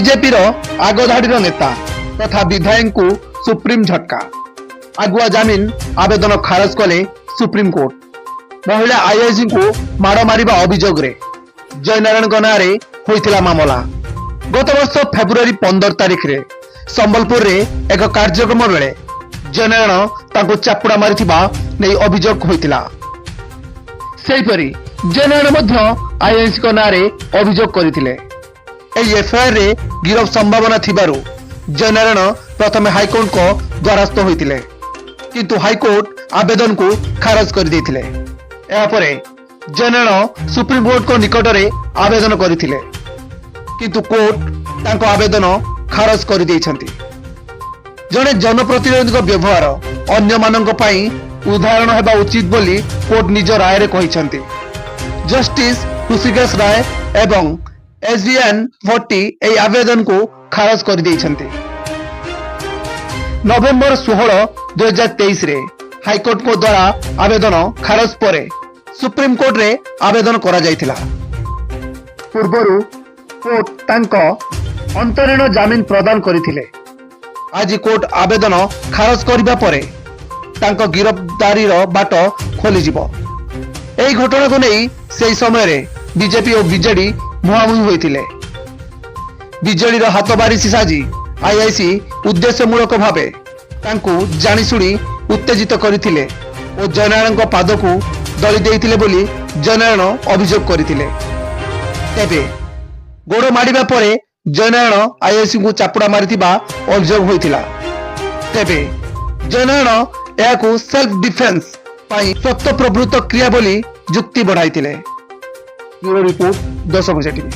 BJP आगधाड़ी नेता तथा विधायक को सुप्रीम झटका। आगुआ जमीन आवेदन खारज कले सुप्रीम कोर्ट। महिला आईआईसी को माड़ मारिबा अभियोग रे जयनारायण नारे होइथिला मामला। गत वर्ष फेब्रुआरी 15 तारिख रे संबलपुर रे एक कार्यक्रम बेले जयनारायण तांको चापुड़ा मारिथिबा नै अभियोग होइथिला। सेहिपरि जयनारायण मध्य आईआईसी को नारे अभियोग करथिले। एफआईआर रे गिरफ संभावना थिबारु जयनारायण प्रथमे हाईकोर्ट को द्वारस्थ होइथिले, किंतु हाईकोर्ट आवेदन को खारज कर देथिले। एहा परे जयनारायण सुप्रीम कोर्ट को निकट रे आवेदन करथिले, किंतु कोर्ट तांको आवेदन खारज कर दैछंती। जने जनप्रतिनिधि व्यवहार अन्य मानक पई उदाहरण हेबा उचित बोली कोर्ट निज राय रे कहिसंती। जस्टिस ऋषिकेश राय एवं एसडीएन 40 ए आवेदन को खारज कर दैछंती। नवेम्बर 16, 2023 रे हाईकोर्ट को द्वारा आवेदन खारज परे सुप्रीम कोर्ट रे आवेदन करा जायथिला। पूर्वरु कोर्ट तांको अंतरीण जमीन प्रदान करिथिले। आज कोर्ट आवेदन खारज करिबा परे तांको गिरफ्तारी रो बाट खोली जिवो। एई घटना को नै सेही समय रे बीजेपी और बीजेडी मुहामुही होइथिले। बीजेडी रो हाथबारिशी साजी आईआईसी उद्देश्यमूलक भावे तांको जानिशुणी उत्तेजित करथिले और जयनारायण को पाद को दली देइथिले बोली जयनारायण अभियोग करथिले। तेबे गोड़ माडिबा परे जयनारायण आईआईसी को चापुड़ा मारिथिबा अभियोग होइथिला। तेबे जयनारायण एहाकू सेल्फ डिफेन्स पाई स्वतः प्रवृत्त क्रिया बोली जुक्ति बढ़ाइथिले। ब्यूरो रिपोर्ट 10 बजे टीवी।